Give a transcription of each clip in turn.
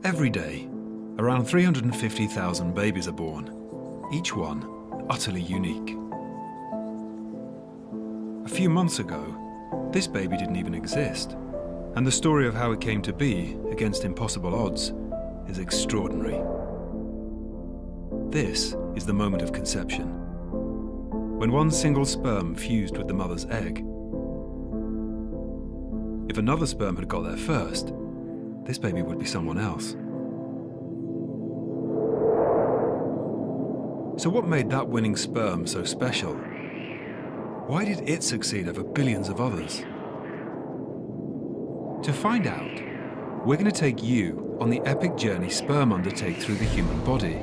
Every day, around 350,000 babies are born, each one utterly unique. A few months ago, this baby didn't even exist, and the story of how it came to be, against impossible odds, is extraordinary. This is the moment of conception, when one single sperm fused with the mother's egg. If another sperm had got there first, this baby would be someone else. So what made that winning sperm so special? Why did it succeed over billions of others? To find out, we're going to take you on the epic journey sperm undertake through the human body.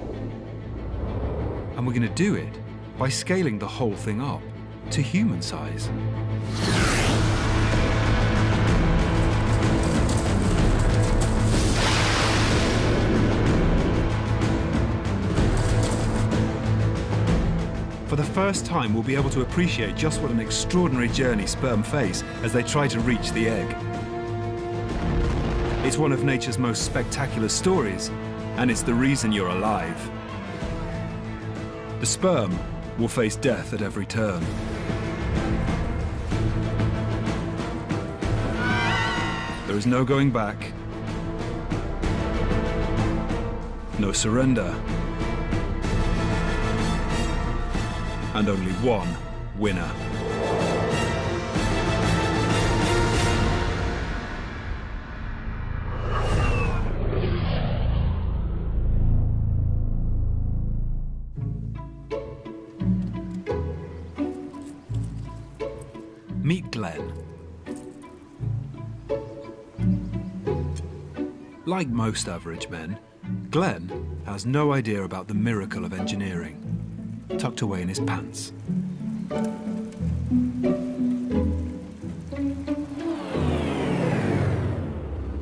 And we're going to do it by scaling the whole thing up to human size. For the first time, we'll be able to appreciate just what an extraordinary journey sperm face as they try to reach the egg. It's one of nature's most spectacular stories, and it's the reason you're alive. The sperm will face death at every turn. There is no going back, no surrender, and only one winner. Meet Glenn. Like most average men, Glenn has no idea about the miracle of engineering, tucked away in his pants.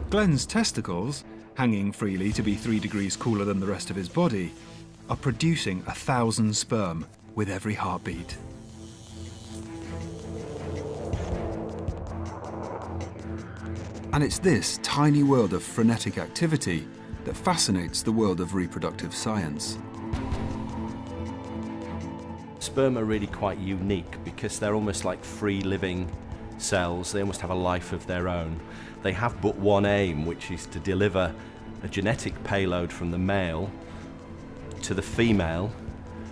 Glenn's testicles, hanging freely to be 3 degrees cooler than the rest of his body, are producing 1,000 sperm with every heartbeat. And it's this tiny world of frenetic activity that fascinates the world of reproductive science. Sperm are really quite unique because they're almost like free-living cells. They almost have a life of their own. They have but one aim, which is to deliver a genetic payload from the male to the female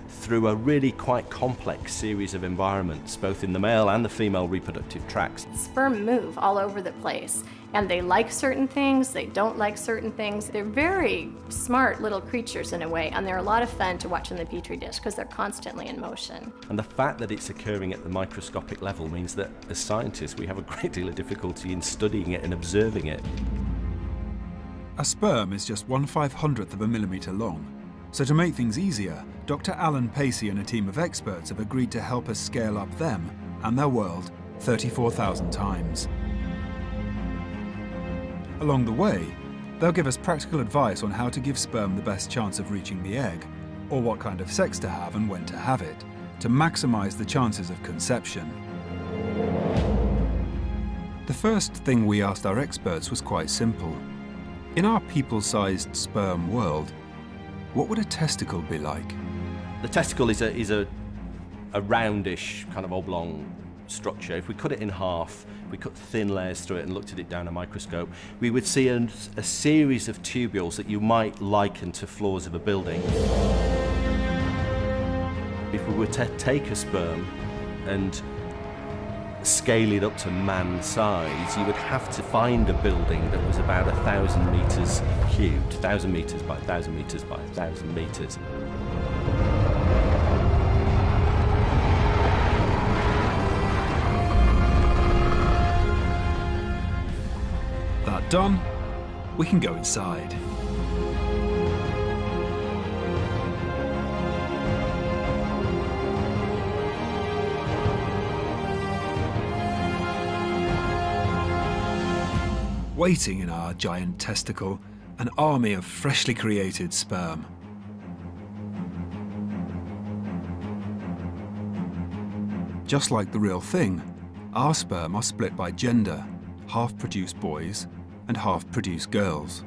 through a really quite complex series of environments, both in the male and the female reproductive tracts. Sperm move all over the place, and they like certain things, they don't like certain things. They're very smart little creatures in a way, and they're a lot of fun to watch in the Petri dish because they're constantly in motion. And the fact that it's occurring at the microscopic level means that as scientists we have a great deal of difficulty in studying it and observing it. A sperm is just 1/500th of a millimetre long. So to make things easier, Dr. Alan Pacey and a team of experts have agreed to help us scale up them and their world 34,000 times. Along the way, they'll give us practical advice on how to give sperm the best chance of reaching the egg, or what kind of sex to have and when to have it, to maximise the chances of conception. The first thing we asked our experts was quite simple. In our people-sized sperm world, what would a testicle be like? The testicle is a roundish, kind of oblong structure. If we cut it in half, we cut thin layers through it and looked at it down a microscope, we would see a series of tubules that you might liken to floors of a building. If we were to take a sperm and scale it up to man size, you would have to find a building that was about 1,000 metres cubed, 1,000 metres by 1,000 metres by 1,000 metres. That done, we can go inside. Waiting in our giant testicle, an army of freshly created sperm. Just like the real thing, our sperm are split by gender, half produce boys and half produce girls.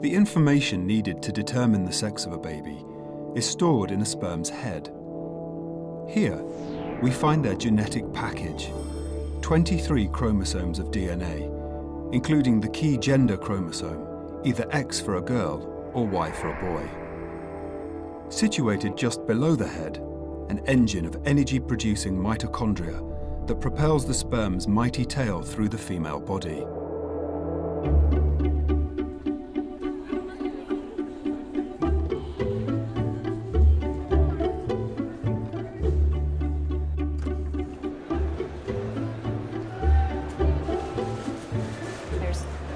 The information needed to determine the sex of a baby is stored in a sperm's head. Here, we find their genetic package, 23 chromosomes of DNA, including the key gender chromosome, either X for a girl or Y for a boy. Situated just below the head, an engine of energy-producing mitochondria that propels the sperm's mighty tail through the female body.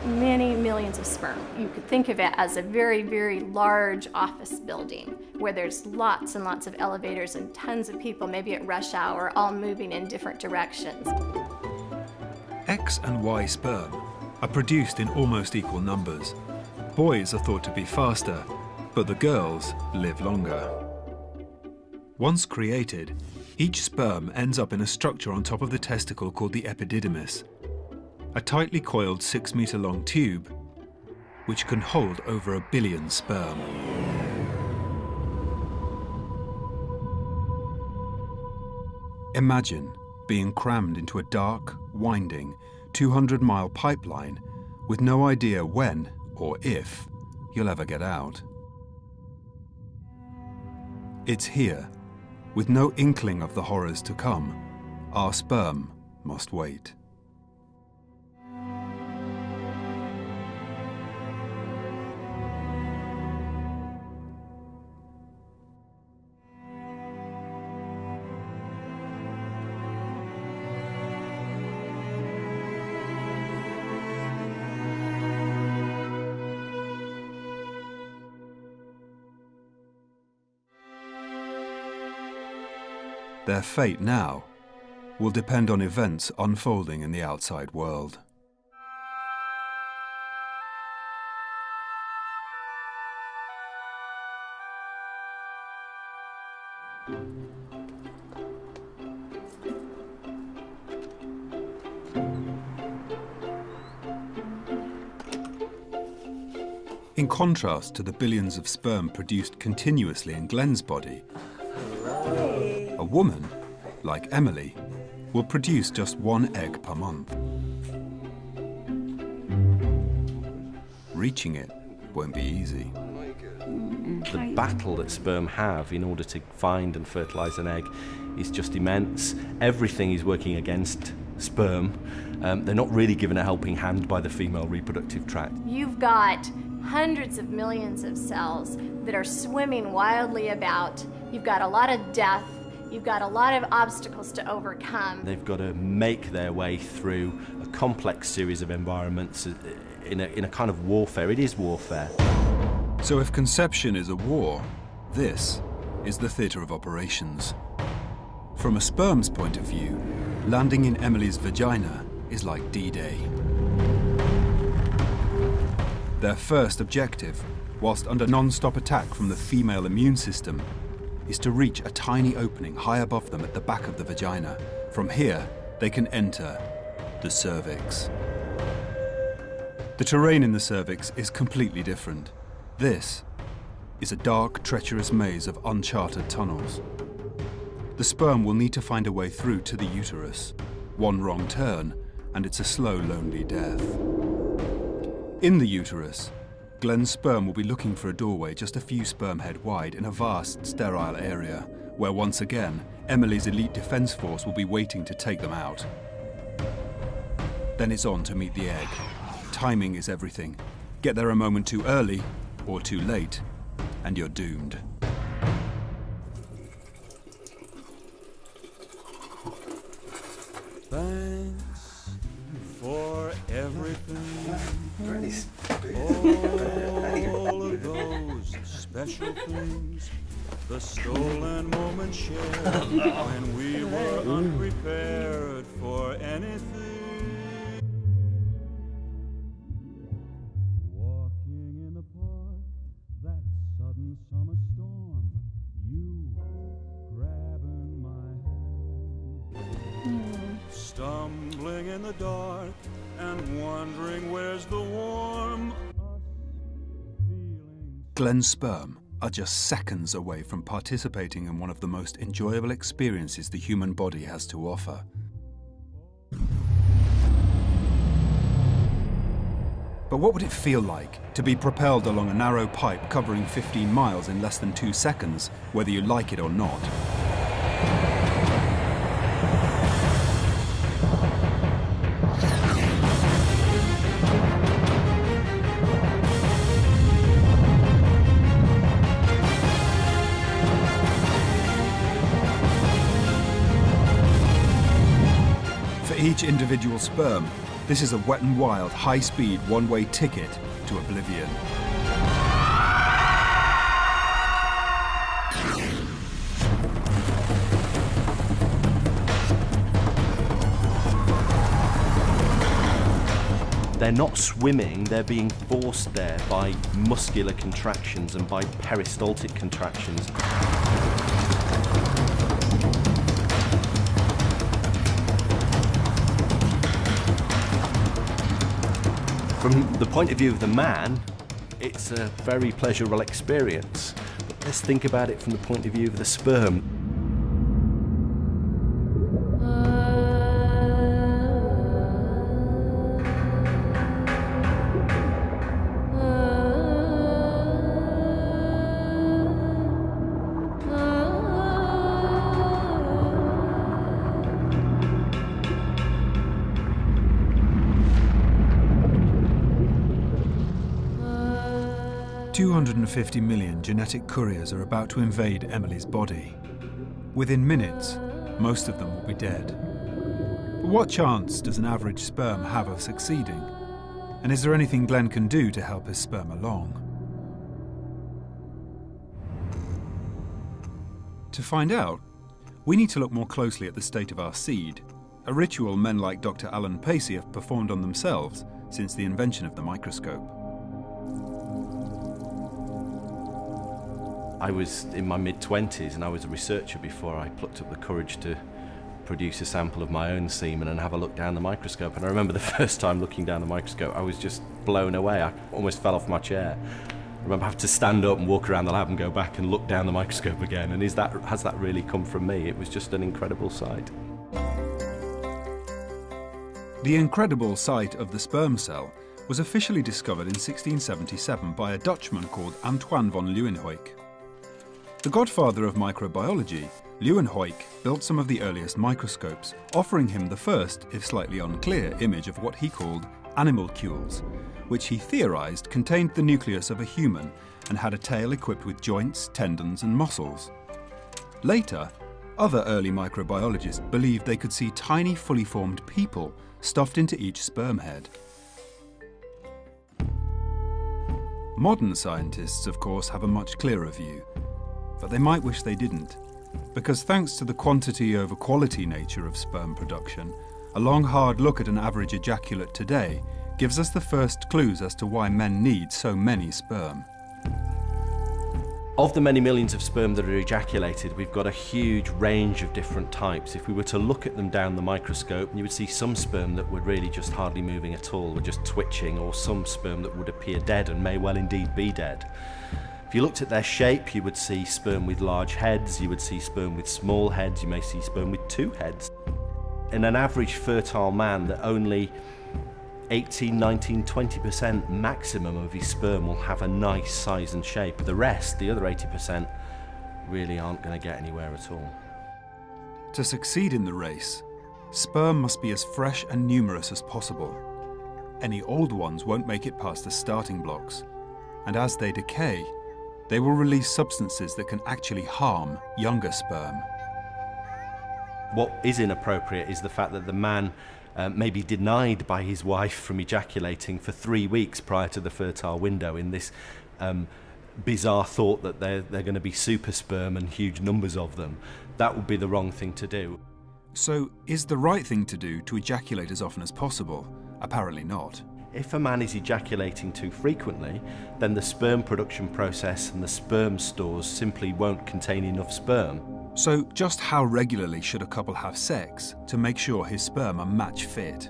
Many millions of sperm. You could think of it as a very, very large office building where there's lots and lots of elevators and tons of people, maybe at rush hour, all moving in different directions. X and Y sperm are produced in almost equal numbers. Boys are thought to be faster, but the girls live longer. Once created, each sperm ends up in a structure on top of the testicle called the epididymis, a tightly coiled 6-meter-long tube which can hold over 1 billion sperm. Imagine being crammed into a dark, winding, 200-mile pipeline with no idea when or if you'll ever get out. It's here, with no inkling of the horrors to come, our sperm must wait. Their fate now will depend on events unfolding in the outside world. In contrast to the billions of sperm produced continuously in Glenn's body, a woman, like Emily, will produce just 1 egg per month. Reaching it won't be easy. The battle that sperm have in order to find and fertilise an egg is just immense. Everything is working against sperm. They're not really given a helping hand by the female reproductive tract. You've got hundreds of millions of cells that are swimming wildly about. You've got a lot of death. You've got a lot of obstacles to overcome. They've got to make their way through a complex series of environments in a kind of warfare. It is warfare. So if conception is a war, this is the theatre of operations. From a sperm's point of view, landing in Emily's vagina is like D-Day. Their first objective, whilst under non-stop attack from the female immune system, is to reach a tiny opening high above them at the back of the vagina. From here, they can enter the cervix. The terrain in the cervix is completely different. This is a dark, treacherous maze of uncharted tunnels. The sperm will need to find a way through to the uterus. One wrong turn, and it's a slow, lonely death. In the uterus, Glenn's sperm will be looking for a doorway just a few sperm head wide in a vast, sterile area, where once again, Emily's elite defense force will be waiting to take them out. Then it's on to meet the egg. Timing is everything. Get there a moment too early, or too late, and you're doomed. Thanks for everything. All of those special things, the stolen moments shared when we were unprepared for anything. Walking in the park, that sudden summer storm, you grabbing my hand. Stumbling in the dark and wondering where's the warm. Glenn's sperm are just seconds away from participating in one of the most enjoyable experiences the human body has to offer. But what would it feel like to be propelled along a narrow pipe covering 15 miles in less than 2 seconds, whether you like it or not? For each individual sperm, this is a wet and wild, high-speed, one-way ticket to oblivion. They're not swimming, they're being forced there by muscular contractions and by peristaltic contractions. From the point of view of the man, it's a very pleasurable experience. But let's think about it from the point of view of the sperm. 250 million genetic couriers are about to invade Emily's body. Within minutes, most of them will be dead. But what chance does an average sperm have of succeeding? And is there anything Glenn can do to help his sperm along? To find out, we need to look more closely at the state of our seed, a ritual men like Dr. Alan Pacey have performed on themselves since the invention of the microscope. I was in my mid-20s and I was a researcher before I plucked up the courage to produce a sample of my own semen and have a look down the microscope. And I remember the first time looking down the microscope, I was just blown away. I almost fell off my chair. I remember having to stand up and walk around the lab and go back and look down the microscope again. And has that really come from me? It was just an incredible sight. The incredible sight of the sperm cell was officially discovered in 1677 by a Dutchman called Antoine van Leeuwenhoek. The godfather of microbiology, Leeuwenhoek built some of the earliest microscopes, offering him the first, if slightly unclear, image of what he called animalcules, which he theorized contained the nucleus of a human and had a tail equipped with joints, tendons and muscles. Later, other early microbiologists believed they could see tiny fully formed people stuffed into each sperm head. Modern scientists, of course, have a much clearer view, but they might wish they didn't, because thanks to the quantity over quality nature of sperm production, a long hard look at an average ejaculate today gives us the first clues as to why men need so many sperm. Of the many millions of sperm that are ejaculated, we've got a huge range of different types. If we were to look at them down the microscope, you would see some sperm that were really just hardly moving at all, were just twitching, or some sperm that would appear dead and may well indeed be dead. If you looked at their shape, you would see sperm with large heads, you would see sperm with small heads, you may see sperm with 2 heads. In an average fertile man, that only 18, 19, 20% maximum of his sperm will have a nice size and shape. The rest, the other 80%, really aren't going to get anywhere at all. To succeed in the race, sperm must be as fresh and numerous as possible. Any old ones won't make it past the starting blocks, and as they decay, they will release substances that can actually harm younger sperm. What is inappropriate is the fact that the man may be denied by his wife from ejaculating for 3 weeks prior to the fertile window in this bizarre thought that they're going to be super sperm and huge numbers of them. That would be the wrong thing to do. So, is the right thing to do to ejaculate as often as possible? Apparently not. If a man is ejaculating too frequently, then the sperm production process and the sperm stores simply won't contain enough sperm. So just how regularly should a couple have sex to make sure his sperm are match fit?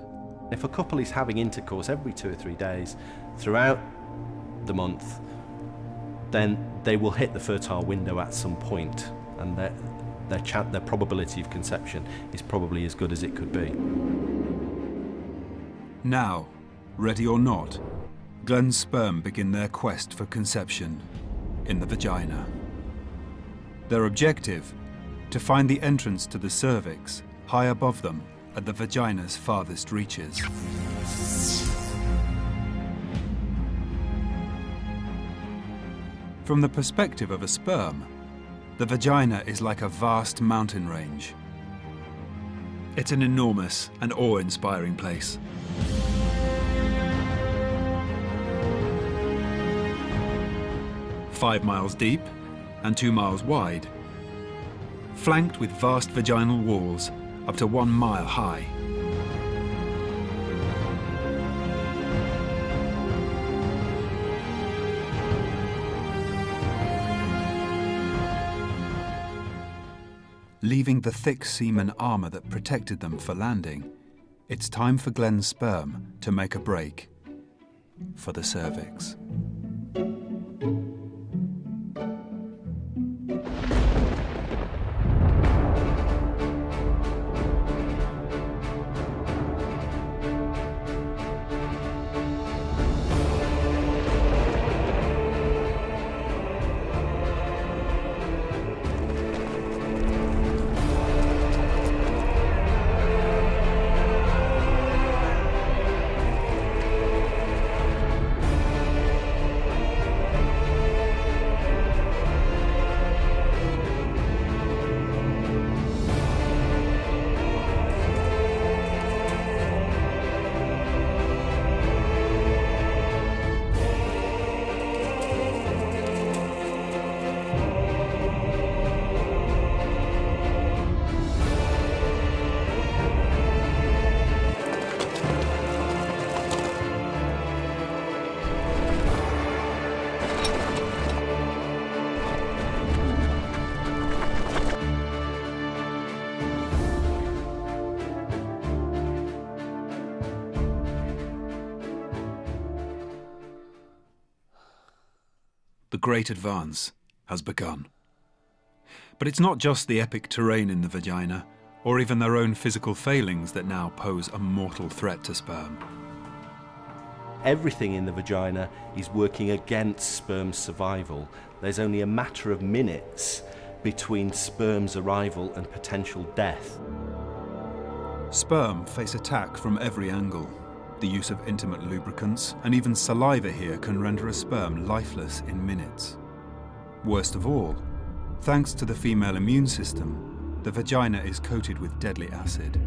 If a couple is having intercourse every 2 or 3 days throughout the month, then they will hit the fertile window at some point, and their probability of conception is probably as good as it could be. Now, ready or not, Glenn's sperm begin their quest for conception in the vagina. Their objective, to find the entrance to the cervix high above them at the vagina's farthest reaches. From the perspective of a sperm, the vagina is like a vast mountain range. It's an enormous and awe-inspiring place. "5 miles deep and 2 miles wide, flanked with vast vaginal walls up to 1 mile high. Leaving the thick semen armor that protected them for landing, it's time for Glenn's sperm to make a break for the cervix. The great advance has begun. But it's not just the epic terrain in the vagina, or even their own physical failings that now pose a mortal threat to sperm. Everything in the vagina is working against sperm's survival. There's only a matter of minutes between sperm's arrival and potential death. Sperm face attack from every angle. The use of intimate lubricants and even saliva here can render a sperm lifeless in minutes. Worst of all, thanks to the female immune system, the vagina is coated with deadly acid.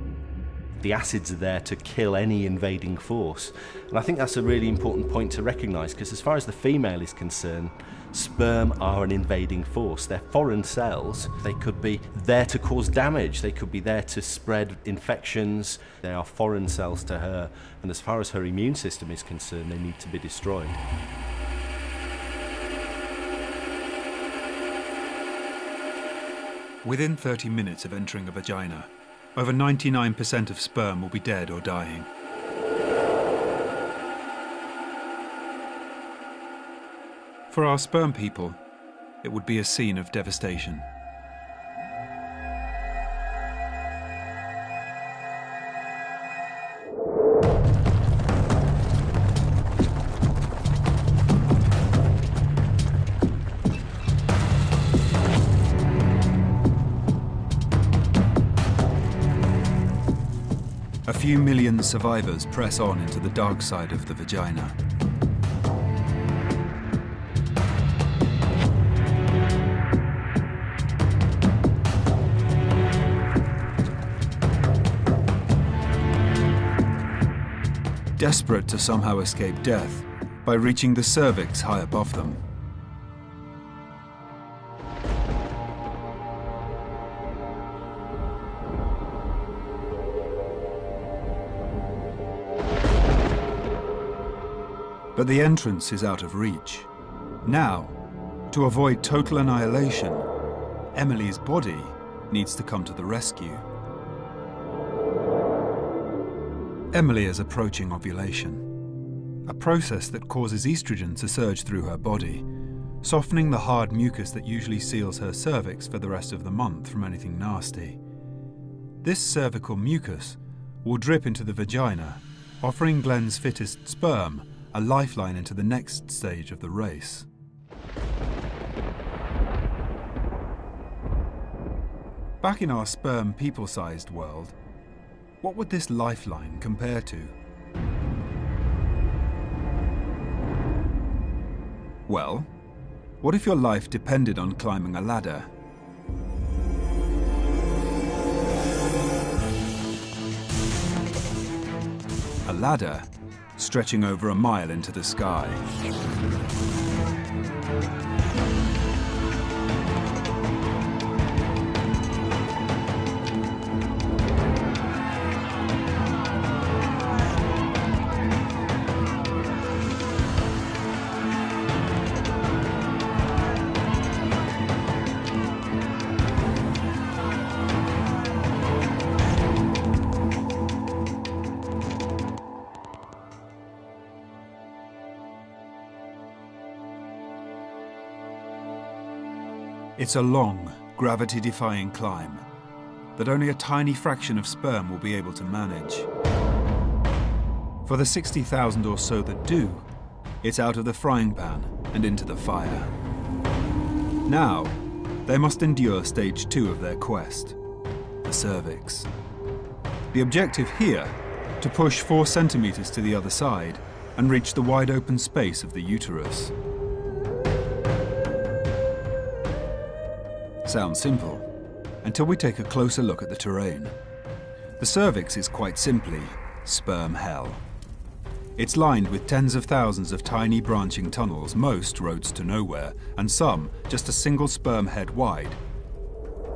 The acids are there to kill any invading force. And I think that's a really important point to recognise, because as far as the female is concerned, sperm are an invading force. They're foreign cells. They could be there to cause damage. They could be there to spread infections. They are foreign cells to her. And as far as her immune system is concerned, they need to be destroyed. Within 30 minutes of entering a vagina, over 99% of sperm will be dead or dying. For our sperm people, it would be a scene of devastation. A few million survivors press on into the dark side of the vagina. Desperate to somehow escape death by reaching the cervix high above them. But the entrance is out of reach. Now, to avoid total annihilation, Emily's body needs to come to the rescue. Emily is approaching ovulation, a process that causes estrogen to surge through her body, softening the hard mucus that usually seals her cervix for the rest of the month from anything nasty. This cervical mucus will drip into the vagina, offering Glenn's fittest sperm a lifeline into the next stage of the race. Back in our sperm people-sized world, what would this lifeline compare to? Well, what if your life depended on climbing a ladder? A ladder stretching over a mile into the sky. It's a long, gravity-defying climb that only a tiny fraction of sperm will be able to manage. For the 60,000 or so that do, it's out of the frying pan and into the fire. Now, they must endure stage 2 of their quest, the cervix. The objective here, to push 4 centimeters to the other side and reach the wide open space of the uterus. Sounds simple, until we take a closer look at the terrain. The cervix is quite simply sperm hell. It's lined with tens of thousands of tiny branching tunnels, most roads to nowhere, and some just a single sperm head wide,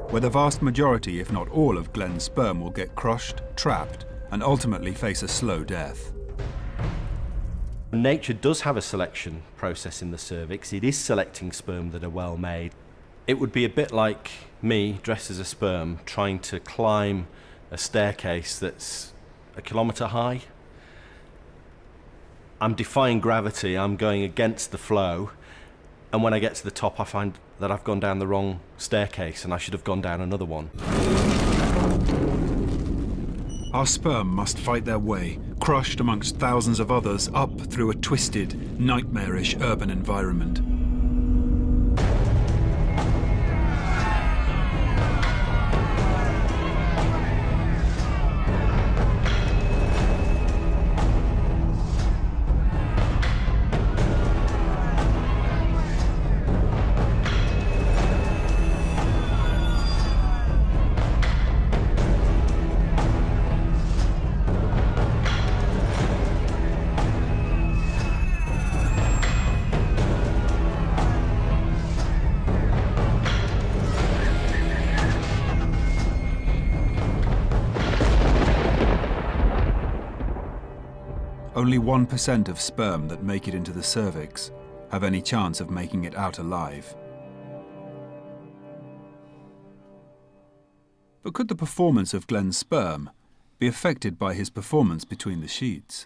where the vast majority, if not all, of Glenn's sperm will get crushed, trapped, and ultimately face a slow death. Nature does have a selection process in the cervix. It is selecting sperm that are well made. It would be a bit like me, dressed as a sperm, trying to climb a staircase that's a kilometre high. I'm defying gravity, I'm going against the flow, and when I get to the top I find that I've gone down the wrong staircase and I should have gone down another one. Our sperm must fight their way, crushed amongst thousands of others, up through a twisted, nightmarish urban environment. Only 1% of sperm that make it into the cervix have any chance of making it out alive. But could the performance of Glenn's sperm be affected by his performance between the sheets?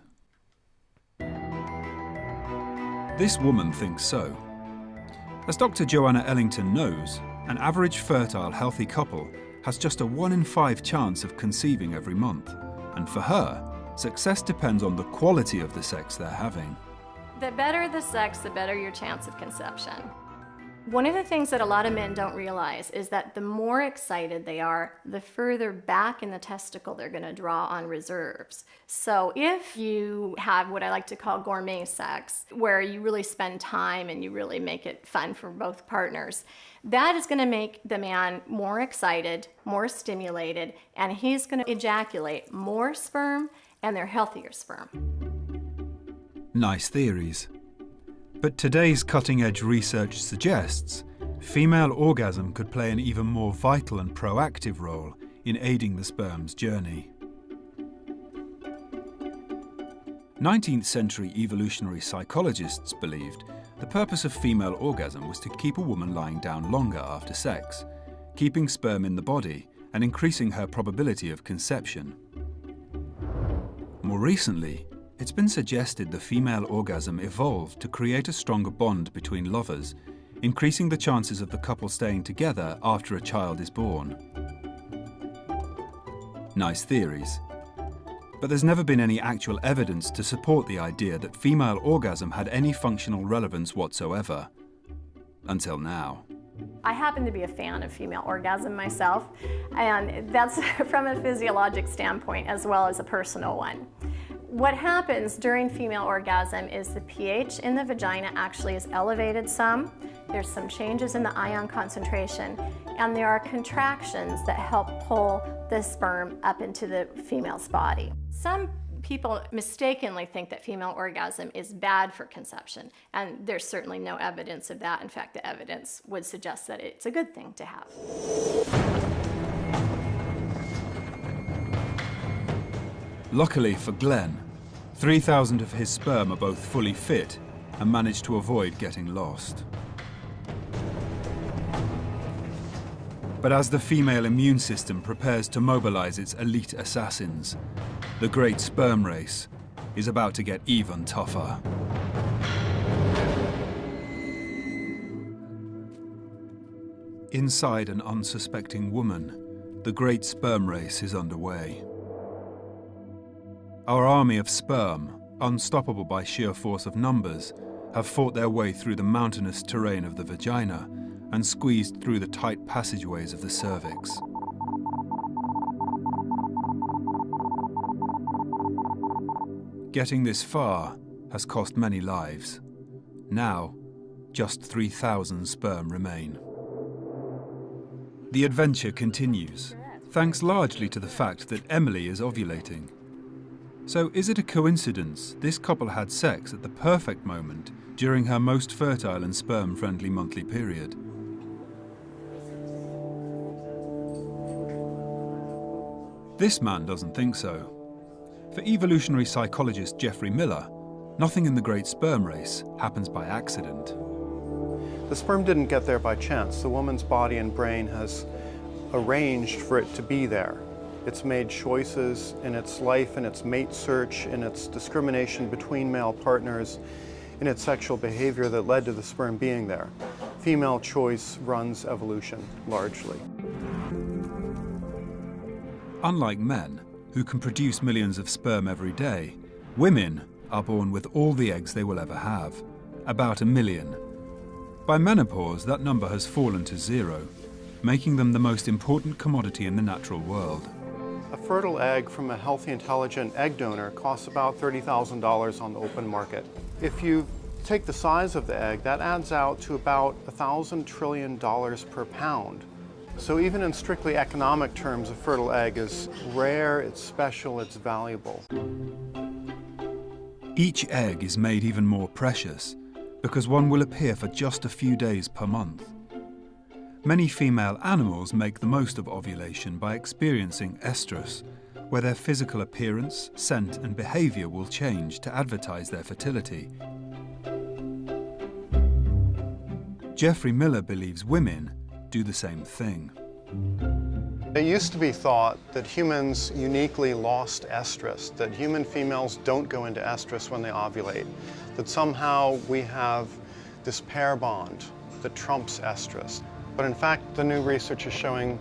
This woman thinks so. As Dr. Joanna Ellington knows, an average fertile, healthy couple has just a 1 in 5 chance of conceiving every month, and for her, success depends on the quality of the sex they're having. The better the sex, the better your chance of conception. One of the things that a lot of men don't realize is that the more excited they are, the further back in the testicle they're going to draw on reserves. So if you have what I like to call gourmet sex, where you really spend time and you really make it fun for both partners, that is going to make the man more excited, more stimulated, and he's going to ejaculate more sperm, and they're healthier sperm. Nice theories. But today's cutting-edge research suggests female orgasm could play an even more vital and proactive role in aiding the sperm's journey. 19th century evolutionary psychologists believed the purpose of female orgasm was to keep a woman lying down longer after sex, keeping sperm in the body and increasing her probability of conception. More recently, it's been suggested the female orgasm evolved to create a stronger bond between lovers, increasing the chances of the couple staying together after a child is born. Nice theories. But there's never been any actual evidence to support the idea that female orgasm had any functional relevance whatsoever. Until now. I happen to be a fan of female orgasm myself, and that's from a physiologic standpoint as well as a personal one. What happens during female orgasm is the pH in the vagina actually is elevated some. There's some changes in the ion concentration, and there are contractions that help pull the sperm up into the female's body. Some people mistakenly think that female orgasm is bad for conception, and there's certainly no evidence of that. In fact, the evidence would suggest that it's a good thing to have. Luckily for Glenn, 3,000 of his sperm are both fully fit and managed to avoid getting lost. But as the female immune system prepares to mobilize its elite assassins, the great sperm race is about to get even tougher. Inside an unsuspecting woman, the great sperm race is underway. Our army of sperm, unstoppable by sheer force of numbers, have fought their way through the mountainous terrain of the vagina and squeezed through the tight passageways of the cervix. Getting this far has cost many lives. Now, just 3,000 sperm remain. The adventure continues, thanks largely to the fact that Emily is ovulating. So is it a coincidence this couple had sex at the perfect moment during her most fertile and sperm-friendly monthly period? This man doesn't think so. For evolutionary psychologist Geoffrey Miller, nothing in the great sperm race happens by accident. The sperm didn't get there by chance. The woman's body and brain has arranged for it to be there. It's made choices in its life, in its mate search, in its discrimination between male partners, in its sexual behavior that led to the sperm being there. Female choice runs evolution, largely. Unlike men, who can produce millions of sperm every day, women are born with all the eggs they will ever have, about 1 million. By menopause, that number has fallen to 0, making them the most important commodity in the natural world. A fertile egg from a healthy, intelligent egg donor costs about $30,000 on the open market. If you take the size of the egg, that adds out to about $1,000 trillion per pound. So even in strictly economic terms, a fertile egg is rare, it's special, it's valuable. Each egg is made even more precious because one will appear for just a few days per month. Many female animals make the most of ovulation by experiencing estrus, where their physical appearance, scent, and behavior will change to advertise their fertility. Geoffrey Miller believes women do the same thing. It used to be thought that humans uniquely lost estrus, that human females don't go into estrus when they ovulate, that somehow we have this pair bond that trumps estrus. But in fact, the new research is showing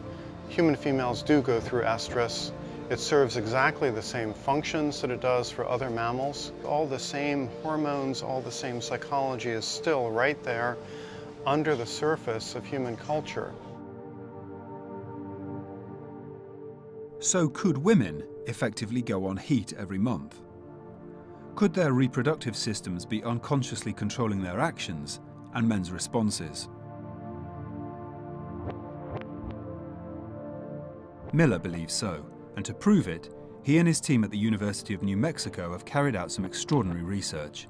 human females do go through estrus. It serves exactly the same functions that it does for other mammals. All the same hormones, all the same psychology is still right there under the surface of human culture. So could women effectively go on heat every month? Could their reproductive systems be unconsciously controlling their actions and men's responses? Miller believes so, and to prove it, he and his team at the University of New Mexico have carried out some extraordinary research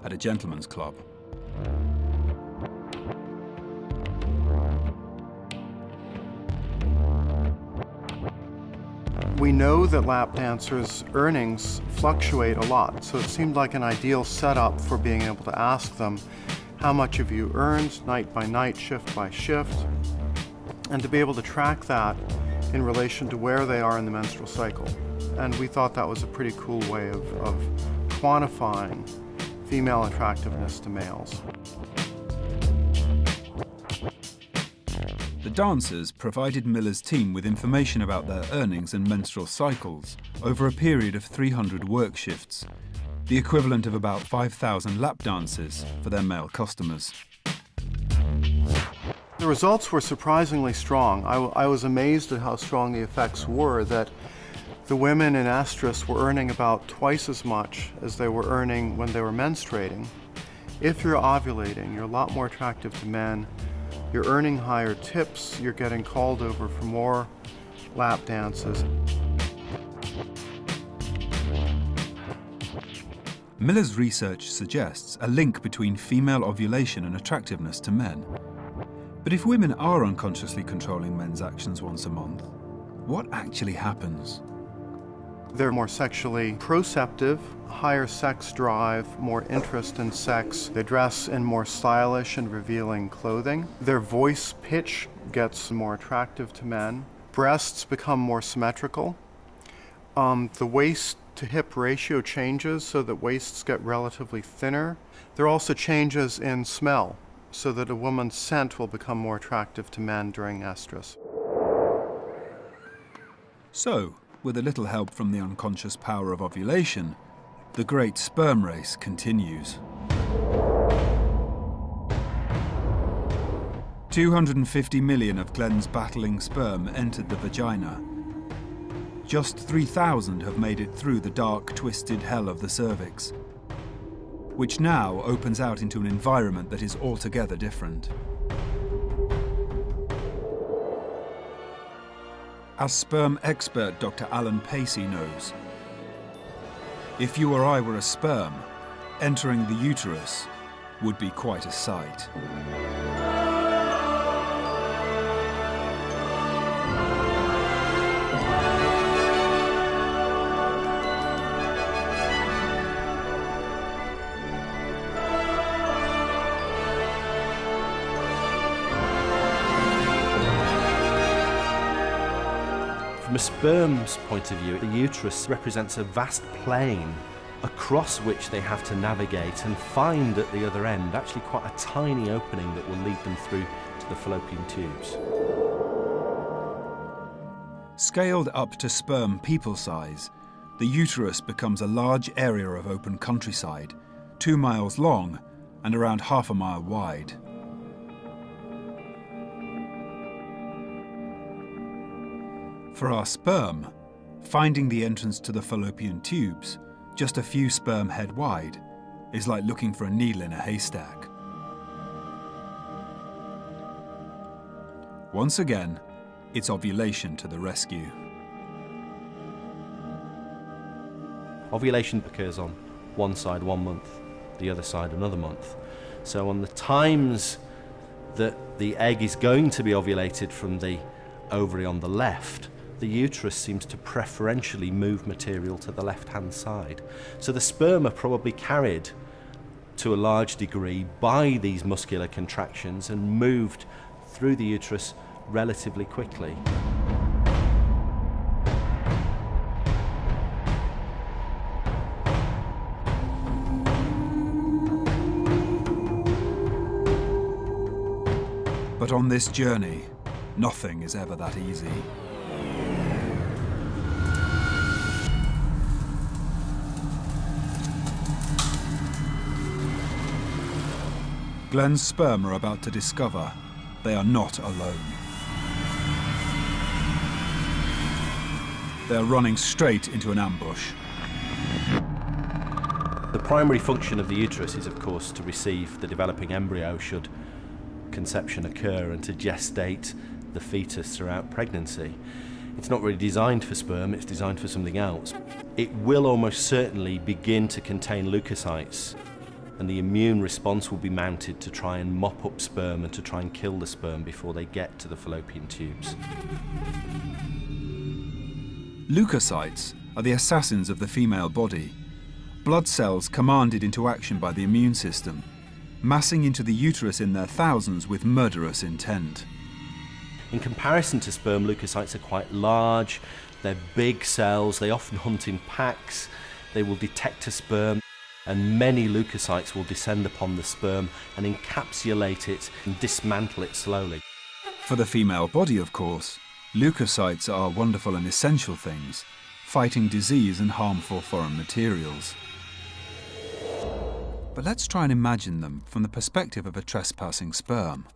at a gentleman's club. We know that lap dancers' earnings fluctuate a lot, so it seemed like an ideal setup for being able to ask them how much have you earned night by night, shift by shift, and to be able to track that in relation to where they are in the menstrual cycle. And we thought that was a pretty cool way of quantifying female attractiveness to males. The dancers provided Miller's team with information about their earnings and menstrual cycles over a period of 300 work shifts, the equivalent of about 5,000 lap dances for their male customers. The results were surprisingly strong. I was amazed at how strong the effects were, that the women in estrus were earning about twice as much as they were earning when they were menstruating. If you're ovulating, you're a lot more attractive to men. You're earning higher tips, you're getting called over for more lap dances. Miller's research suggests a link between female ovulation and attractiveness to men. But if women are unconsciously controlling men's actions once a month, what actually happens? They're more sexually proceptive, higher sex drive, more interest in sex. They dress in more stylish and revealing clothing. Their voice pitch gets more attractive to men. Breasts become more symmetrical. The waist to hip ratio changes so that waists get relatively thinner. There are also changes in smell, so that a woman's scent will become more attractive to men during estrus. So, with a little help from the unconscious power of ovulation, the great sperm race continues. 250 million of Glenn's battling sperm entered the vagina. Just 3,000 have made it through the dark, twisted hell of the cervix, which now opens out into an environment that is altogether different. As sperm expert Dr. Alan Pacey knows, if you or I were a sperm, entering the uterus would be quite a sight. From a sperm's point of view, the uterus represents a vast plain across which they have to navigate and find at the other end actually quite a tiny opening that will lead them through to the fallopian tubes. Scaled up to sperm people size, the uterus becomes a large area of open countryside, 2 miles long and around half a mile wide. For our sperm, finding the entrance to the fallopian tubes, just a few sperm head wide, is like looking for a needle in a haystack. Once again, it's ovulation to the rescue. Ovulation occurs on one side 1 month, the other side another month. So on the times that the egg is going to be ovulated from the ovary on the left, the uterus seems to preferentially move material to the left-hand side. So the sperm are probably carried to a large degree by these muscular contractions and moved through the uterus relatively quickly. But on this journey, nothing is ever that easy. Glenn's sperm are about to discover they are not alone. They are running straight into an ambush. The primary function of the uterus is, of course, to receive the developing embryo should conception occur and to gestate the fetus throughout pregnancy. It's not really designed for sperm, it's designed for something else. It will almost certainly begin to contain leukocytes, and the immune response will be mounted to try and mop up sperm and to try and kill the sperm before they get to the fallopian tubes. Leukocytes are the assassins of the female body, blood cells commanded into action by the immune system, massing into the uterus in their thousands with murderous intent. In comparison to sperm, leukocytes are quite large, they're big cells, they often hunt in packs, they will detect a sperm, and many leukocytes will descend upon the sperm and encapsulate it and dismantle it slowly. For the female body, of course, leukocytes are wonderful and essential things, fighting disease and harmful foreign materials. But let's try and imagine them from the perspective of a trespassing sperm.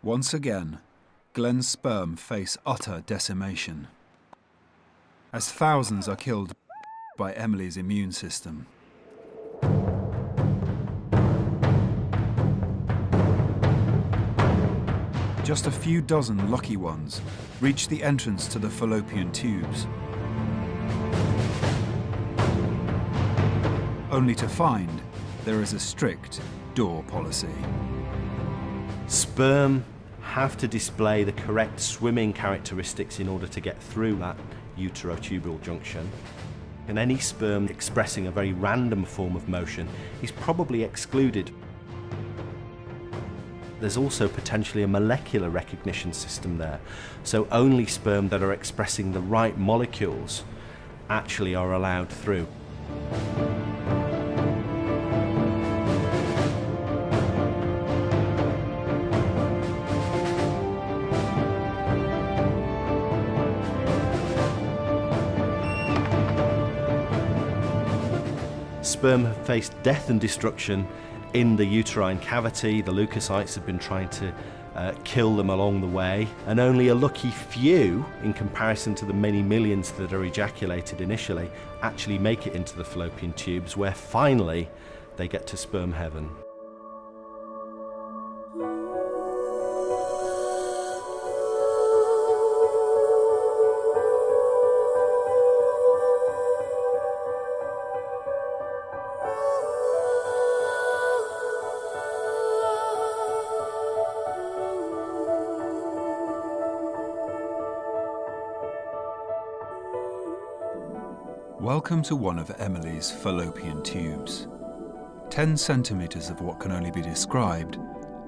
Once again, Glenn's sperm face utter decimation, as thousands are killed by Emily's immune system. Just a few dozen lucky ones reach the entrance to the fallopian tubes, only to find there is a strict door policy. Sperm have to display the correct swimming characteristics in order to get through that uterotubal junction. And any sperm expressing a very random form of motion is probably excluded. There's also potentially a molecular recognition system there, so only sperm that are expressing the right molecules actually are allowed through. Sperm have faced death and destruction in the uterine cavity. The leukocytes have been trying to kill them along the way, and only a lucky few, in comparison to the many millions that are ejaculated initially, actually make it into the fallopian tubes, where finally they get to sperm heaven. Welcome to one of Emily's fallopian tubes. 10 centimeters of what can only be described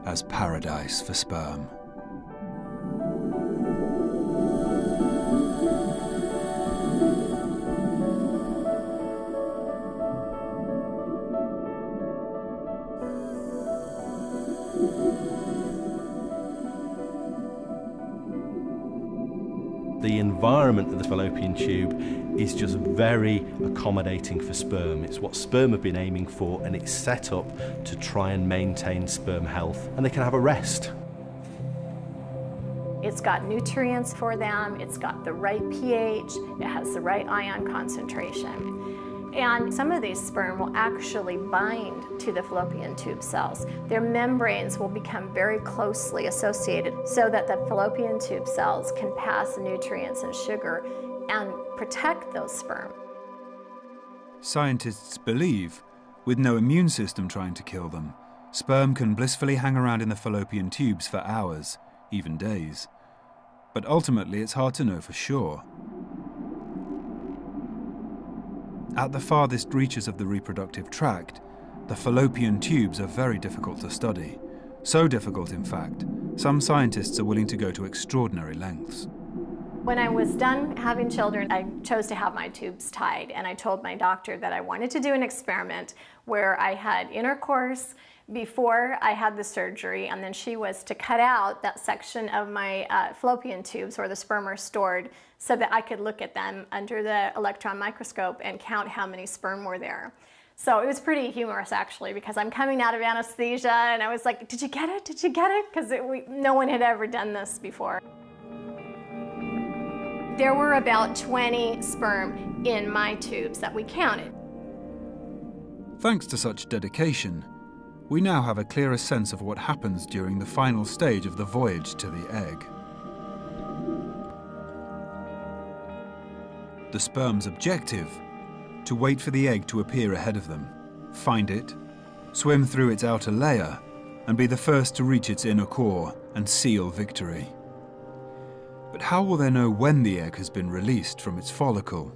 as paradise for sperm. The environment of the fallopian tube is just very accommodating for sperm. It's what sperm have been aiming for, and it's set up to try and maintain sperm health, and they can have a rest. It's got nutrients for them, it's got the right pH, it has the right ion concentration. And some of these sperm will actually bind to the fallopian tube cells. Their membranes will become very closely associated so that the fallopian tube cells can pass nutrients and sugar and protect those sperm. Scientists believe, with no immune system trying to kill them, sperm can blissfully hang around in the fallopian tubes for hours, even days. But ultimately, it's hard to know for sure. At the farthest reaches of the reproductive tract, the fallopian tubes are very difficult to study. So difficult, in fact, some scientists are willing to go to extraordinary lengths. When I was done having children, I chose to have my tubes tied, and I told my doctor that I wanted to do an experiment where I had intercourse before I had the surgery, and then she was to cut out that section of my fallopian tubes where the sperm are stored so that I could look at them under the electron microscope and count how many sperm were there. So it was pretty humorous, actually, because I'm coming out of anesthesia and I was like, did you get it? Did you get it? Because no one had ever done this before. There were about 20 sperm in my tubes that we counted. Thanks to such dedication, we now have a clearer sense of what happens during the final stage of the voyage to the egg. The sperm's objective: to wait for the egg to appear ahead of them, find it, swim through its outer layer, and be the first to reach its inner core and seal victory. But how will they know when the egg has been released from its follicle?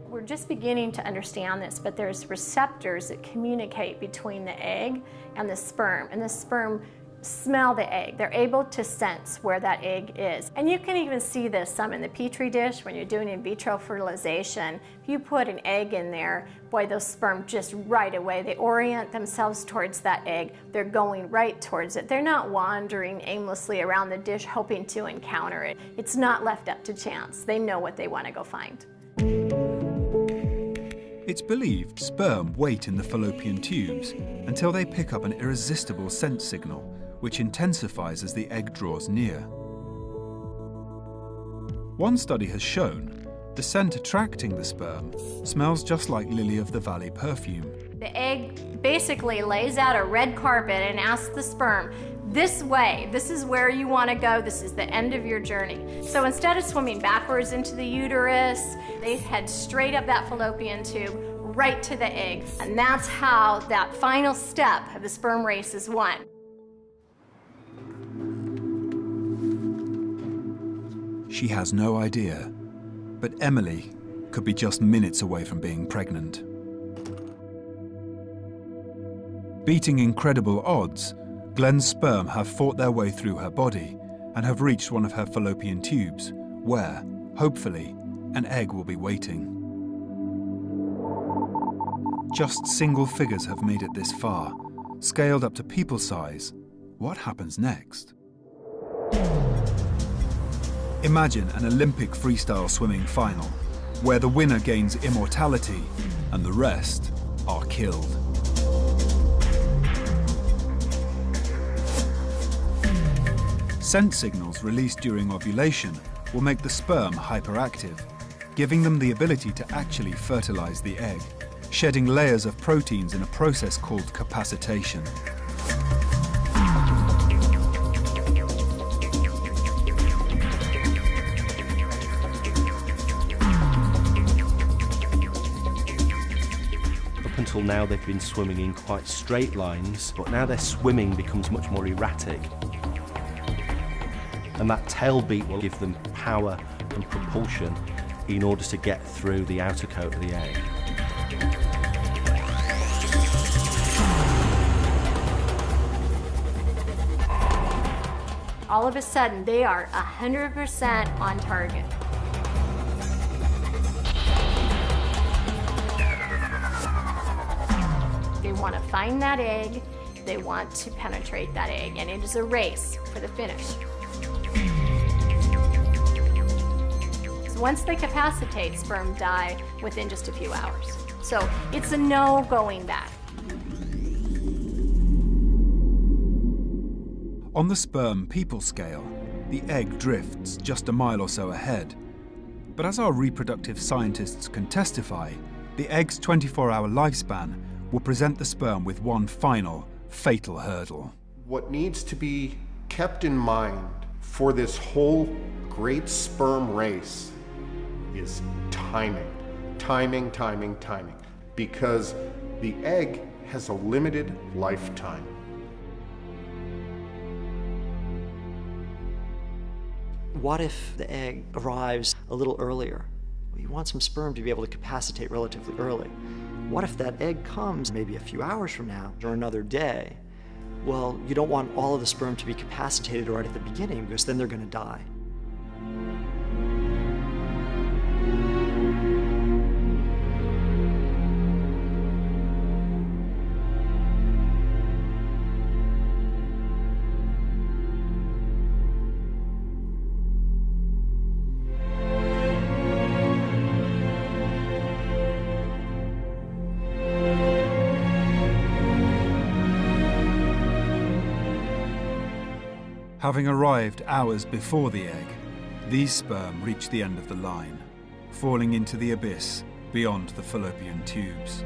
We're just beginning to understand this, but there's receptors that communicate between the egg and the sperm sperm smell the egg. They're able to sense where that egg is. And you can even see this some in the Petri dish when you're doing in vitro fertilization. If you put an egg in there, boy, those sperm just right away, they orient themselves towards that egg. They're going right towards it. They're not wandering aimlessly around the dish hoping to encounter it. It's not left up to chance. They know what they want to go find. It's believed sperm wait in the fallopian tubes until they pick up an irresistible scent signal, which intensifies as the egg draws near. One study has shown the scent attracting the sperm smells just like lily-of-the-valley perfume. The egg basically lays out a red carpet and asks the sperm, this way, this is where you want to go, this is the end of your journey. So instead of swimming backwards into the uterus, they head straight up that fallopian tube, right to the egg, and that's how that final step of the sperm race is won. She has no idea, but Emily could be just minutes away from being pregnant. Beating incredible odds, Glenn's sperm have fought their way through her body and have reached one of her fallopian tubes, where, hopefully, an egg will be waiting. Just single figures have made it this far. Scaled up to people size, what happens next? Imagine an Olympic freestyle swimming final, where the winner gains immortality and the rest are killed. Scent signals released during ovulation will make the sperm hyperactive, giving them the ability to actually fertilize the egg, shedding layers of proteins in a process called capacitation. Until now they've been swimming in quite straight lines, but now their swimming becomes much more erratic. And that tail beat will give them power and propulsion in order to get through the outer coat of the egg. All of a sudden, they are 100% on target. They want to find that egg, they want to penetrate that egg, and it is a race for the finish. So once they capacitate, sperm die within just a few hours. So it's a no going back. On the sperm people scale, the egg drifts just a mile or so ahead. But as our reproductive scientists can testify, the egg's 24-hour lifespan will present the sperm with one final, fatal hurdle. What needs to be kept in mind for this whole great sperm race is timing. Timing, timing, timing. Because the egg has a limited lifetime. What if the egg arrives a little earlier? Well, you want some sperm to be able to capacitate relatively early. What if that egg comes maybe a few hours from now or another day? Well, you don't want all of the sperm to be capacitated right at the beginning because then they're going to die. Having arrived hours before the egg, these sperm reach the end of the line, falling into the abyss beyond the fallopian tubes.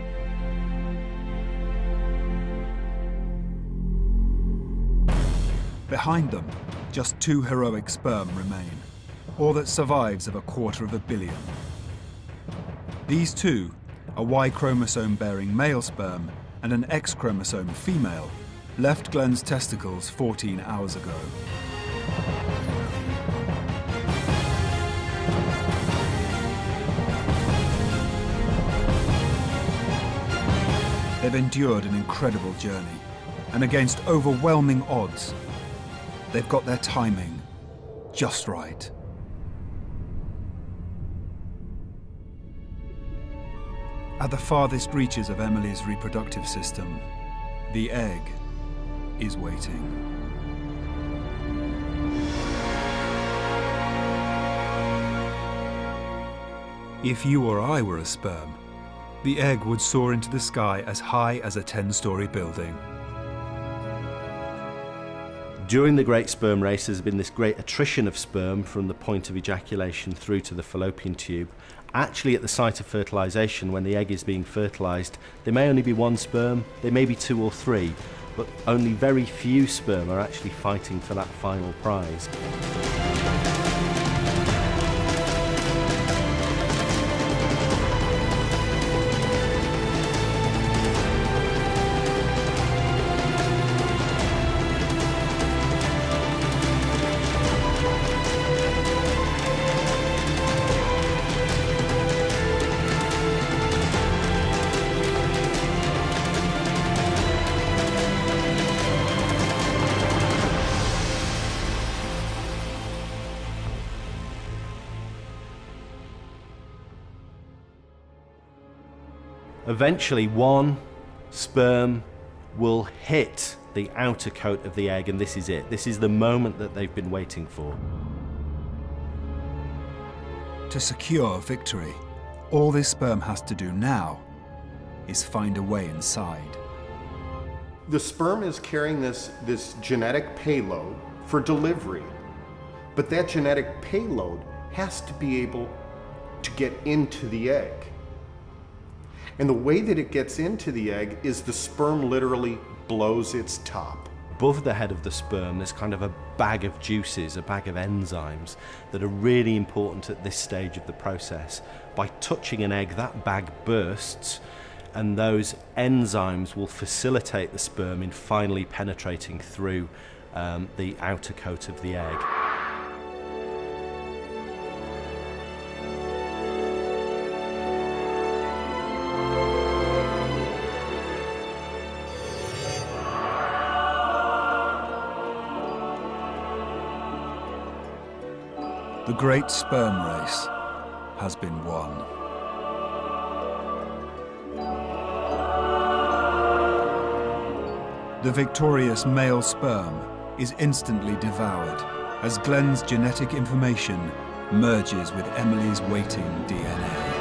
Behind them, just 2 heroic sperm remain, all that survives of 250 million. These two, a Y chromosome-bearing male sperm and an X chromosome female, left Glenn's testicles 14 hours ago. They've endured an incredible journey, and against overwhelming odds, they've got their timing just right. At the farthest reaches of Emily's reproductive system, the egg is waiting. If you or I were a sperm, the egg would soar into the sky as high as a 10-story building. During the great sperm race, there's been this great attrition of sperm from the point of ejaculation through to the fallopian tube. Actually, at the site of fertilization, when the egg is being fertilized, there may only be 1 sperm, there may be 2 or 3, but only very few sperm are actually fighting for that final prize. Eventually, 1 sperm will hit the outer coat of the egg, and this is it. This is the moment that they've been waiting for. To secure victory, all this sperm has to do now is find a way inside. The sperm is carrying this genetic payload for delivery, but that genetic payload has to be able to get into the egg. And the way that it gets into the egg is the sperm literally blows its top. Above the head of the sperm, there's kind of a bag of juices, a bag of enzymes that are really important at this stage of the process. By touching an egg, that bag bursts, and those enzymes will facilitate the sperm in finally penetrating through the outer coat of the egg. The great sperm race has been won. The victorious male sperm is instantly devoured as Glenn's genetic information merges with Emily's waiting DNA.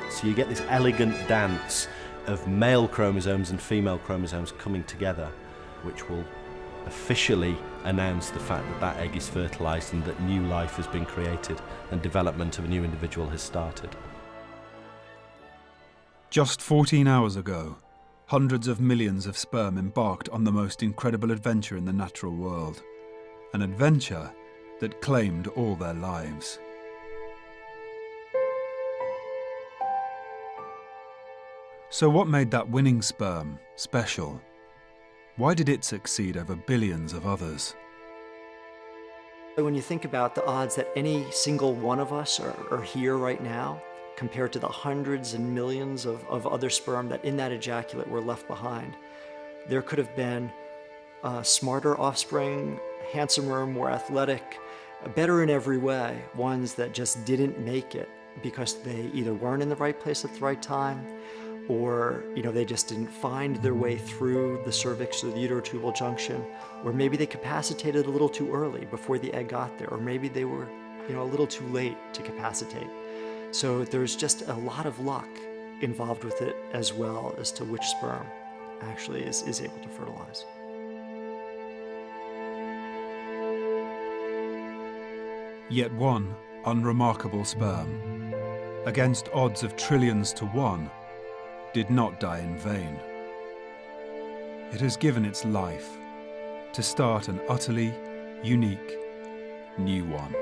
So you get this elegant dance of male chromosomes and female chromosomes coming together, which will officially announce the fact that that egg is fertilized and that new life has been created and development of a new individual has started. Just 14 hours ago, hundreds of millions of sperm embarked on the most incredible adventure in the natural world. An adventure that claimed all their lives. So what made that winning sperm special? Why did it succeed over billions of others? When you think about the odds that any single one of us are here right now, compared to the hundreds and millions of other sperm that in that ejaculate were left behind, there could have been smarter offspring, handsomer, more athletic, better in every way, ones that just didn't make it because they either weren't in the right place at the right time, or they just didn't find their way through the cervix or the uterotubal junction, or maybe they capacitated a little too early before the egg got there, or maybe they were a little too late to capacitate. So there's just a lot of luck involved with it, as well as to which sperm actually is able to fertilize. Yet one unremarkable sperm, against odds of trillions to one, did not die in vain. It has given its life to start an utterly unique new one.